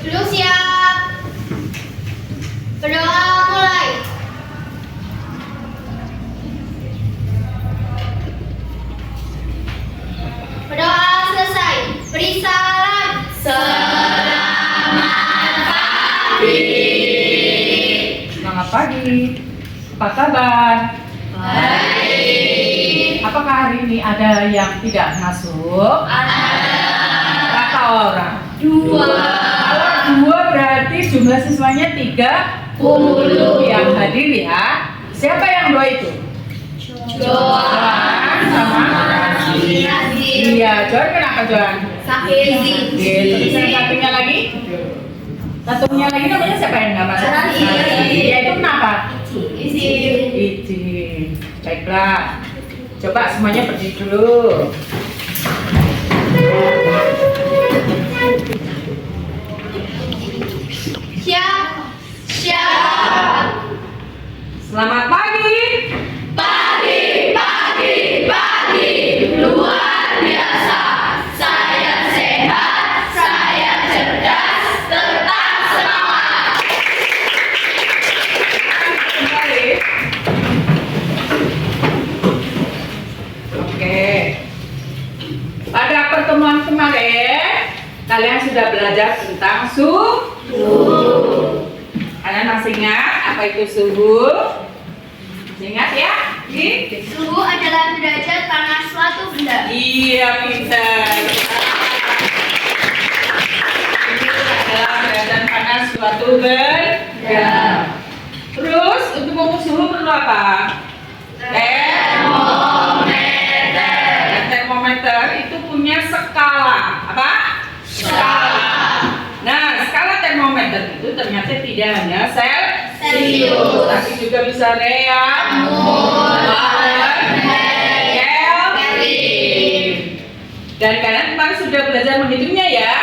Dulu siap. Berdoa mulai. Berdoa selesai. Beri salam. Selamat pagi. Selamat pagi. Apa kabar? Baik. Apakah hari ini ada yang tidak masuk? Berapa orang? 2. Kalau 2 berarti jumlah siswanya 30 yang hadir ya. Siapa yang 2 itu? Joan sama Iya, Joan kenapa Joan? Sakit. Terus yang satunya lagi? Satunya lagi namanya siapa yang nggak masuk? Iya, itu kenapa? Izin. Baiklah. Coba semuanya berdiri dulu. Siap. Siap. Selamat pagi. Pagi. Luar biasa. Saya sehat. Saya cerdas. Tetap semangat. Kembali. Oke. Pada pertemuan kemarin, kalian sudah belajar tentang suhu. Kalian masih ingat apa itu suhu? Ingat ya? Suhu adalah derajat panas suatu benda. Iya, pintar. Ini adalah derajat panas suatu benda. Terus untuk mengukur suhu perlu apa? Termometer. Dan termometer itu punya skala. Apa? Skala. Nah, skala termometer itu ternyata tidak hanya Celsius, tapi juga bisa real, Kelvin. Dan kalian kemarin sudah belajar menghitungnya ya?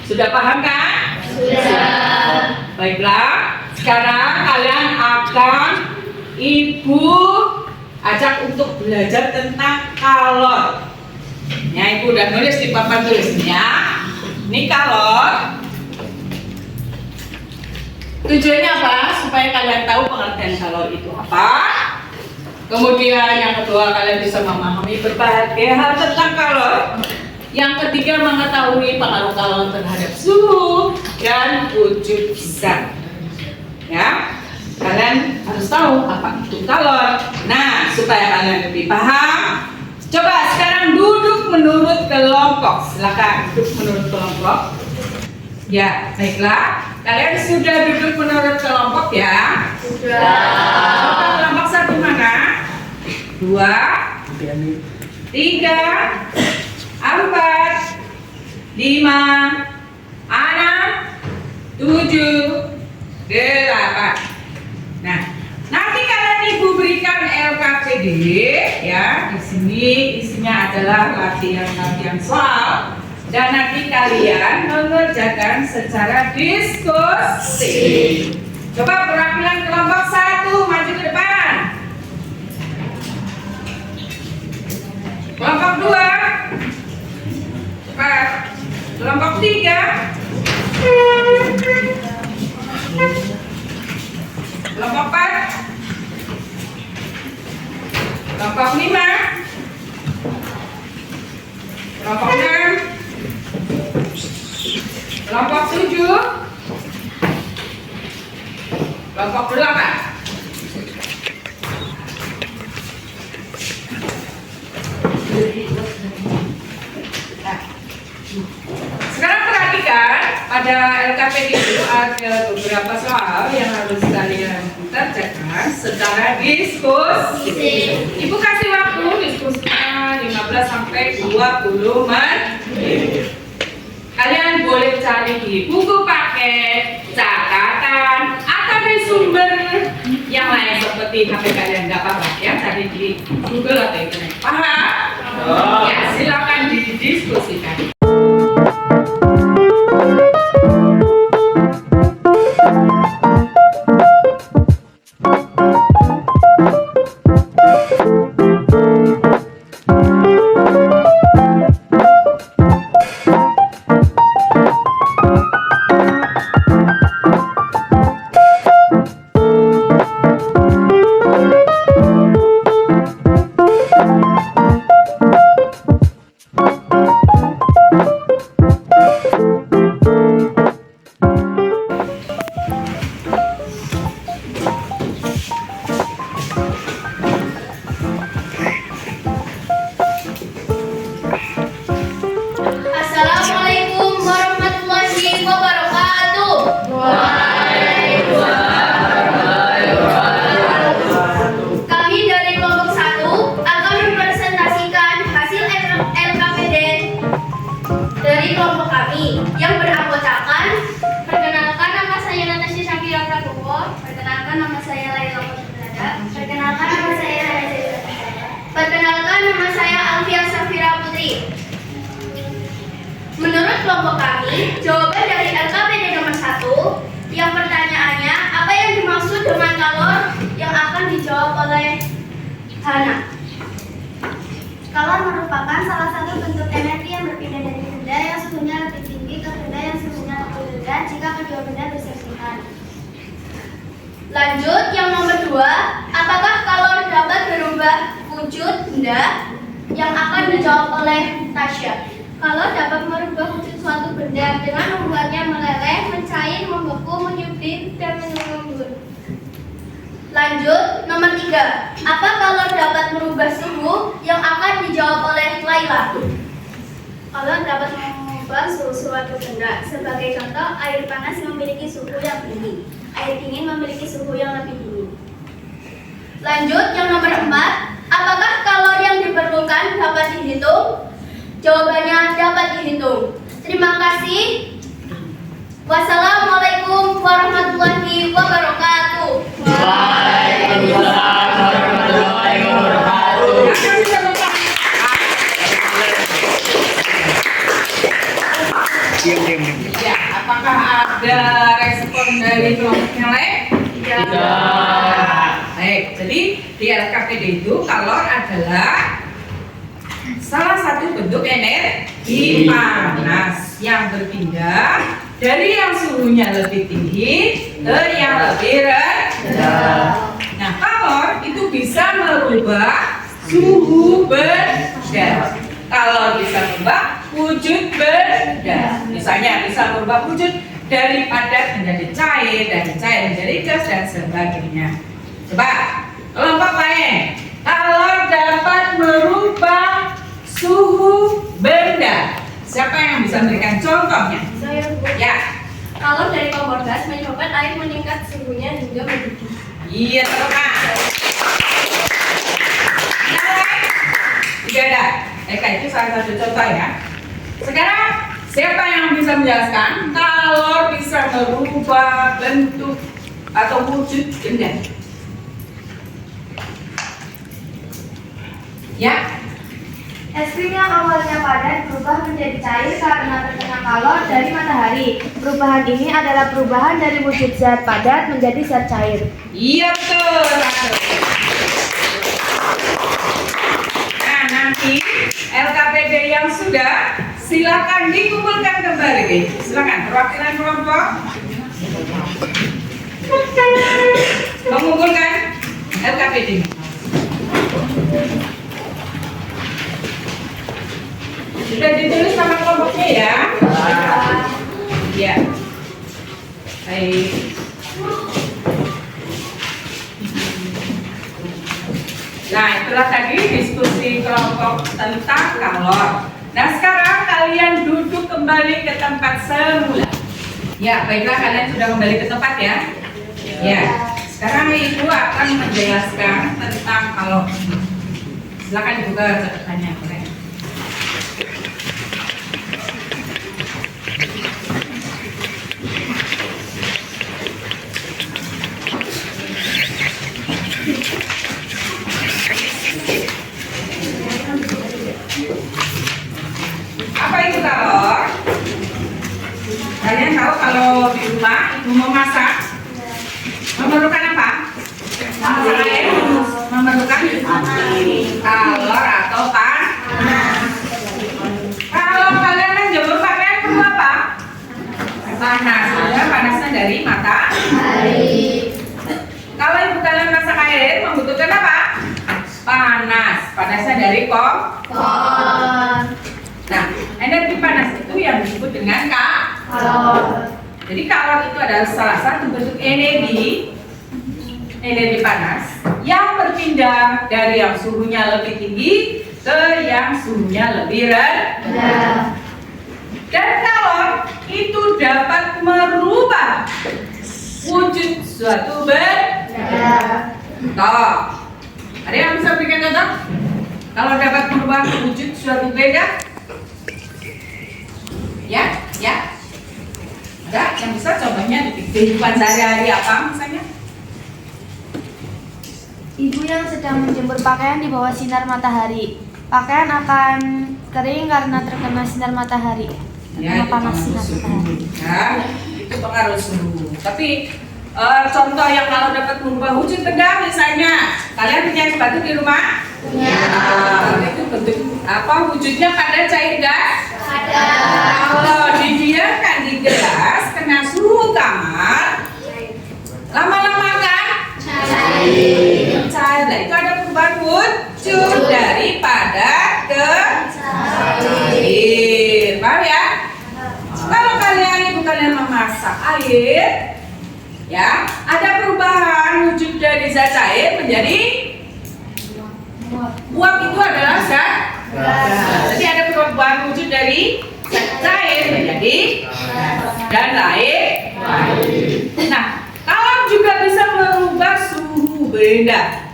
Sudah paham kan? Sudah. Baiklah, sekarang kalian akan Ibu ajak untuk belajar tentang kalor. Ya, Ibu udah nulis di papan tulisnya. Ini kalor. Tujuannya apa? Supaya kalian tahu pengertian kalor itu apa. Kemudian yang kedua, kalian bisa memahami berbagai hal tentang kalor. Yang ketiga, mengetahui pengaruh kalor terhadap suhu dan wujud zat. Ya, kalian harus tahu apa itu kalor. Nah, supaya kalian lebih paham, coba sekarang duduk menurut kelompok. Silakan duduk menurut kelompok. Ya, baiklah. Kalian sudah duduk menurut kelompok ya? Sudah. Kelompok satu mana? 2, 3, 4, 5, 6, 7, 8. Nah, nanti kalian Ibu berikan LKPD ya. Di sini isinya adalah latihan-latihan soal. Dan nanti kalian mengerjakan secara diskusi. Coba perwakilan kelompok 1 maju ke depan. Kelompok 2. Cepat. Kelompok 3. Kelompok 4. Kelompok 5. Kelompok 6. Kelompok 7. Kelompok 8. Nah, sekarang perhatikan pada LKPD itu ada beberapa soal yang harus kalian kerjakan secara diskusi. Ibu kasih waktu diskusinya 15 sampai 20 menit. Kalian boleh cari di buku paket, catatan, atau di sumber yang lain seperti HP kalian, nggak apa-apa ya, cari di Google atau internet. Paham? Ya, silakan didiskusikan. Assalamualaikum warahmatullahi wabarakatuh. Kami dari kelompok 1 akan mempresentasikan hasil LKPD dari kelompok kami yang beranggotakan: perkenalkan, nama saya Natasha Shakira Prabowo. Perkenalkan, nama saya Laila Muhammad. Perkenalkan, nama saya Natasha. Perkenalkan, nama saya Alfia Safira Putri. Menurut kelompok kami, jawaban dari LKPD nomor 1 yang pertanyaannya, apa yang dimaksud dengan kalor, yang akan dijawab oleh Hana. Kalor merupakan salah satu bentuk energi yang berpindah dari benda yang suhunya lebih tinggi ke benda yang suhunya lebih rendah jika kedua benda bersentuhan. Lanjut, yang nomor 2, apakah kalor dapat berubah wujud benda, yang akan dijawab oleh Tasya. Kalor dapat merubah wujud suatu benda dengan membuatnya meleleh, mencair, membeku, menyublim, dan mengembun. Lanjut, nomor 3, apa kalor dapat merubah suhu, yang akan dijawab oleh Laila. Kalor dapat mengubah suhu suatu benda. Sebagai contoh, air panas memiliki suhu yang tinggi, air dingin memiliki suhu yang lebih dingin. Lanjut, yang nomor 4, apakah kalor yang diperlukan dapat dihitung? Jawabannya dapat dihitung. Terima kasih. Wassalamualaikum warahmatullahi wabarakatuh. Waalaikumsalam warahmatullahi wabarakatuh. Diam. Ya, apakah ada respon dari kelompok yang lain? Tidak. Baik, jadi di LKPD itu kalor adalah salah satu bentuk energi panas yang berpindah dari yang suhunya lebih tinggi ke yang lebih rendah. Nah, kalor itu bisa merubah suhu benda. Kalor bisa merubah wujud benda. Misalnya bisa merubah wujud dari padat menjadi cair, dari cair menjadi gas dan sebagainya. Coba kelompok lain, kalor dapat merubah suhu benda. Siapa yang bisa memberikan contohnya? Saya Ya, kalor dari kompor gas menyebabkan air meningkat suhunya hingga mendidih. iya teman. Tidak ada. Itu salah satu contoh ya. Sekarang siapa yang bisa menjelaskan kalor bisa merubah bentuk atau wujud benda? Ya. Es krim yang awalnya padat berubah menjadi cair karena terkena kalor dari matahari. Perubahan ini adalah perubahan dari wujud zat padat menjadi zat cair. Iya betul. Nah, nanti LKPD yang sudah silakan dikumpulkan kembali. Silakan perwakilan kelompok mengumpulkan LKPD. Sudah ditulis sama kelompoknya ya? Ya. Baik. Nah, itulah tadi diskusi kelompok tentang kalor. Nah, sekarang kalian duduk kembali ke tempat semula. Ya, baiklah kalian sudah kembali ke tempat ya. Ya, sekarang Ibu akan menjelaskan tentang kalau silakan dibuka catatannya. Oke. Apa itu kalor? Kalian tahu kalau di rumah ibu memasak memerlukan apa? Memasak air memerlukan kalor atau panas. Kalau kalian menjemur pakaian perlu apa? Panas. Ada panasnya dari matahari. Kalau ibu kalian masak air membutuhkan apa? Panas. Panasnya dari kompor. Nah, energi panas itu yang disebut dengan kalor. Jadi kalor itu adalah salah satu bentuk energi panas yang berpindah dari yang suhunya lebih tinggi ke yang suhunya lebih rendah. Dan kalor itu dapat merubah wujud suatu benda. Ada yang bisa berikan contoh? Kalau dapat merubah wujud suatu benda? Ya. Ada yang bisa contohnya di kehidupan sehari-hari apa misalnya? Ibu yang sedang menjemur pakaian di bawah sinar matahari. Pakaian akan kering karena terkena sinar matahari. Ya, Karena panas sinar matahari. Ya, itu pengaruh suhu. Tapi contoh yang kalau dapat merubah wujud benda misalnya, kalian punya sepatu di rumah? Punya. Itu bentuk apa wujudnya pada cair gas? Ada. Kalau didiamkan di gelas kena suhu kamar, lama-lama kan? Cair. Nah, itu ada perubahan wujud daripada ke cair. Paham ya? Kalau ibu kalian memasak air, ya, ada perubahan wujud dari zat cair menjadi uap. Itu adalah zat gas. Jadi ada perubahan wujud dari zat cair menjadi dan air. Nah, kalau juga bisa merubah suhu benda.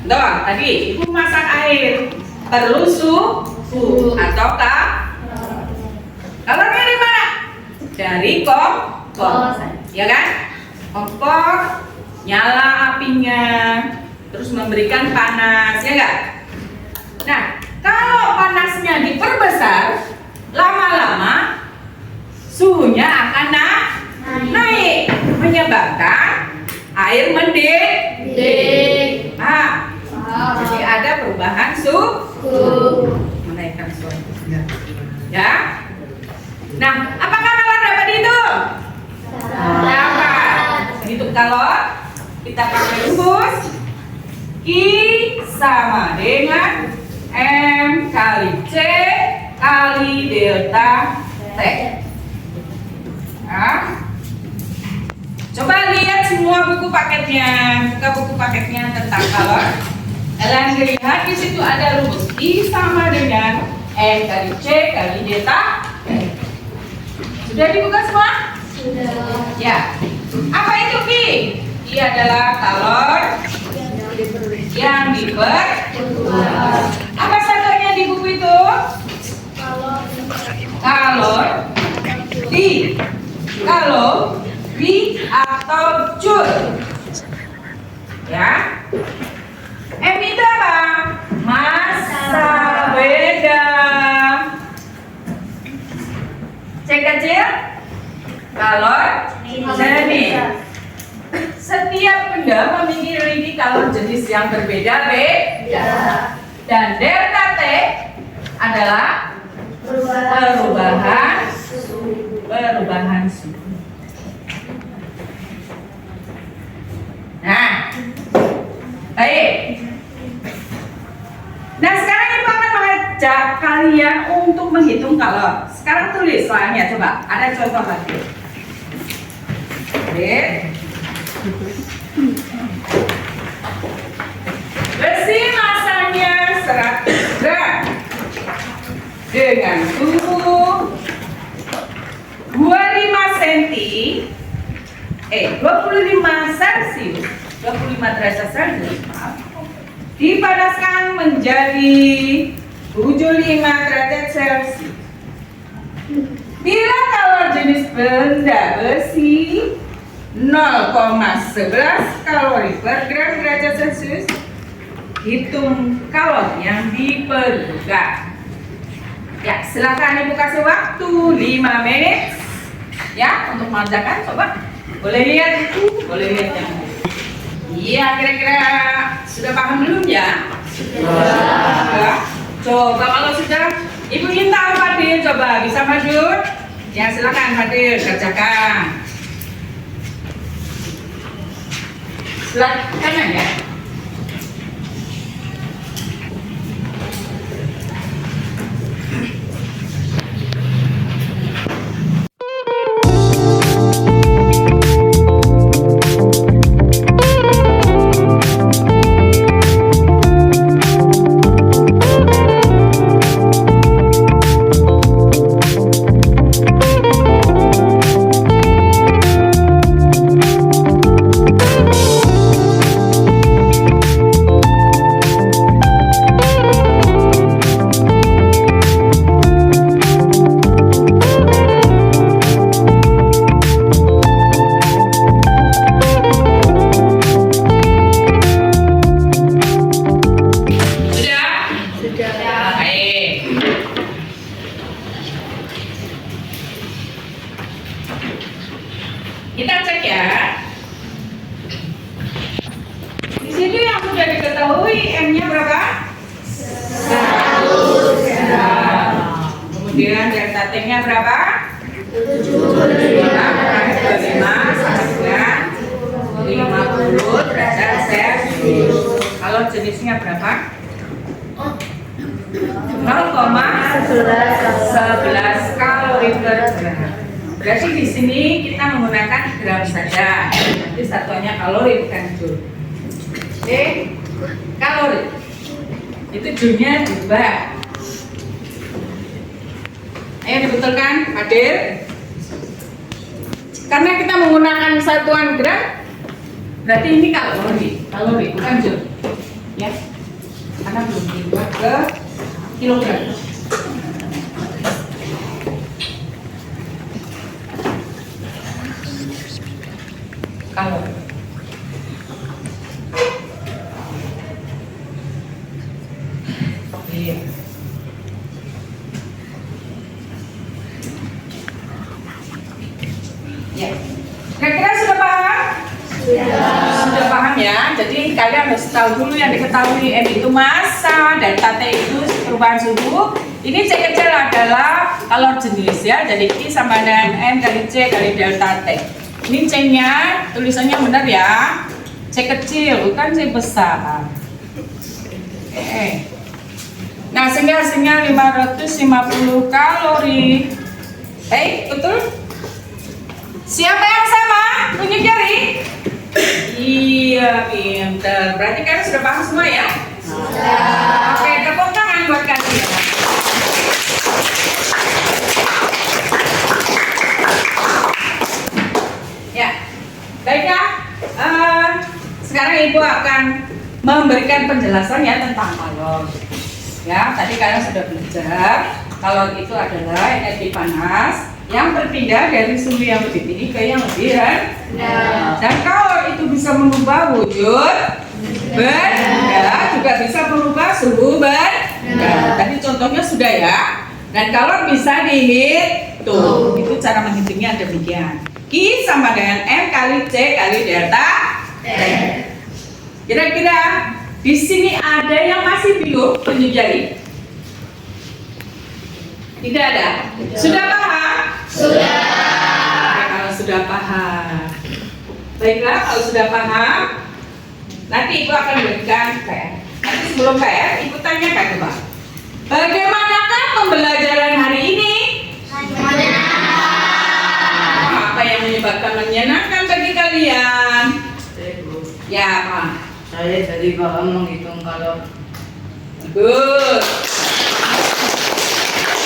Doang, tadi ibu masak air perlu suhu ataukah? Kalornya dari mana? Dari kompor, ya kan? Kompor nyala apinya, terus memberikan panas, ya enggak? Nah, kalau panasnya diperbesar, lama-lama suhunya akan naik, menyebabkan air mendidih. Jadi ada perubahan suhu, menaikkan suhu. Ya. Nah, apakah kalor dapat dihitung? Dapat. Hitung kalor, kita pakai rumus I sama dengan M kali C kali delta T. Nah, coba lihat semua buku paketnya, buka buku paketnya tentang kalor. Kalian lihat di situ ada rumus I sama dengan M kali C kali delta T. Sudah dibuka semua? Sudah. Ya. Apa itu Ki? Ki adalah kalor yang diperbuat. Apa satunya di buku itu? Kalor di kalori atau joule. Ya. M itu apa? Massa beda. C kecil, kalor jenis. Setiap benda memiliki kalor jenis yang berbeda-beda. Dan delta T adalah perubahan suhu. Nah, baik. Nah, sekarang Ibu akan mengajak kalian untuk menghitung kalor. Sekarang tulis soalnya, coba. Ada contoh lagi. Oke. Besi masanya 100 gram dengan suhu 20 25 Celsius, 25 derajat Celsius, maaf, dipanaskan menjadi 75 derajat Celcius. Bila kalor jenis benda besi 0,11 kalori per gram derajat Celcius, hitung kalori yang diperlukan. Ya, silakan Ibu kasih waktu 5 menit ya untuk mengerjakan. Coba boleh lihat itu, boleh lihat yang iya, kira-kira sudah paham belum ya? Sudah. Coba kalau sudah, Ibu minta Fadil coba bisa maju. Ya silakan Fadil kerjakan. Sebelah kanan ya. Kita cek ya. Di sini yang sudah diketahui M-nya berapa? 100 gram. Kemudian delta T-nya berapa? 75 sama dengan 50 derajat Celcius. Kalau jenisnya berapa? 0,11 kalori per gram. Berarti di sini kita menggunakan gram saja. Nanti satuannya kalori bukan joule. Oke, kalori. Itu joule-nya diubah. Ayo dibetulkan, Fadil. Karena kita menggunakan satuan gram, berarti ini kalori bukan joule. Ya, karena belum diubah ke kilogram. Kalori. Iya. Ya. Kira-kira sudah paham? Sudah paham ya. Jadi kalian harus tahu dulu yang diketahui. M itu massa, delta T itu perubahan suhu. Ini C kecil adalah kalor jenis ya. Jadi I sama dengan M kali C kali delta T. Ini C-nya tulisannya benar ya. C kecil bukan C besar. Oke. Nah, sehingga hasilnya 550 kalori. Betul? Siapa yang sama? Tunjuk jari. Iya, pinter. Berarti kalian sudah paham semua ya? Sudah. Oke, tepuk tangan buat kalian. Ya, baiklah. Sekarang Ibu akan memberikan penjelasan ya tentang kalor. Ya, tadi kalian sudah belajar kalor itu adalah energi panas yang berpindah dari suhu yang lebih tinggi ke yang lebih rendah. Dan kalor itu bisa mengubah wujud benda, juga bisa mengubah suhu benda. Tadi contohnya sudah ya. Dan kalor bisa dihitung. Itu cara menghitungnya demikian. I sama dengan M kali C kali delta T. Kira-kira di sini ada yang masih bingung? Tunjuk jari. Tidak ada? Sudah paham? Sudah. Oke, kalau sudah paham. Baiklah, kalau sudah paham, nanti Ibu akan berikan PR. Nanti sebelum PR, Ibu tanyakan coba. Bagaimanakah pembelajaran hari ini? Apa yang menyebabkan menyenangkan bagi kalian? Ya, Pak. Saya jadi paham menghitung kalori. Good.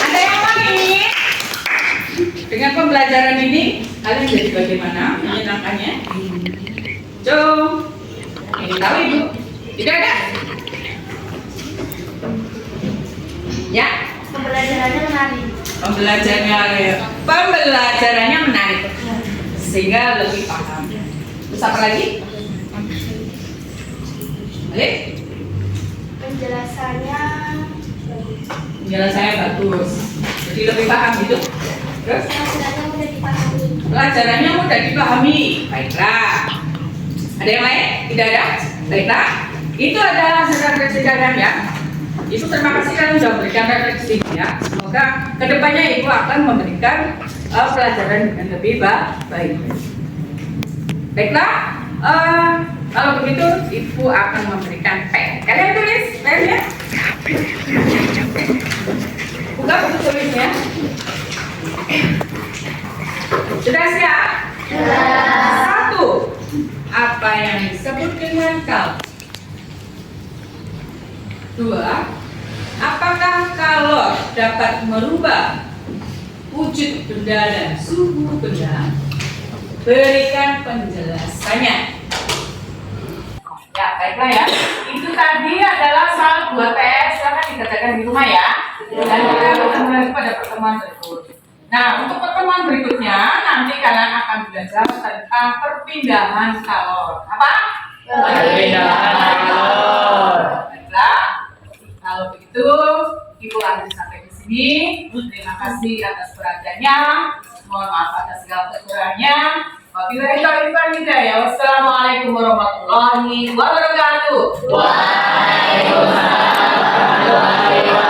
Ada yang lagi? Dengan pembelajaran ini, kalian jadi bagaimana menyenangkannya? Jom, ini tahu ibu. Tidak ada? Ya, Pembelajarannya menarik. pembelajarannya menarik, sehingga lebih paham. Terus apa lagi? Balik? Penjelasannya Penjelasannya bagus, jadi lebih paham gitu. Terus? pelajarannya mudah dipahami. Pelajarannya mudah dipahami. Baiklah. Ada yang lain? Tidak ada? Baiklah. Itu adalah hasil refleksi kalian ya. Ibu terima kasih kalian sudah memberikan refleksi ya. Semoga kedepannya Ibu akan memberikan pelajaran dengan lebih baik. Baiklah. Kalau begitu Ibu akan memberikan pen. Kalian tulis pen ya. Buka buku tulisnya. Sudah siap? Satu. Apa yang disebut dengan kal? Dua. Apakah kalor dapat merubah wujud benda dan suhu benda? Berikan penjelasannya. Ya, baiklah ya. Itu tadi adalah soal 2 PS yang akan dikerjakan di rumah ya. Dan kita bertemu lagi pada pertemuan berikut. Nah, untuk pertemuan berikutnya nanti kalian akan belajar tentang perpindahan kalor. Apa? Perpindahan kalor. Baiklah. Kalau begitu, Ibu akhiri sampai di sini. Terima kasih atas perhatiannya. Mohon maaf atas segala kekurangannya. Wabillahi taufiq wal hidayah. Wassalamualaikum warahmatullahi wabarakatuh. Waalaikumsalam warahmatullahi wabarakatuh.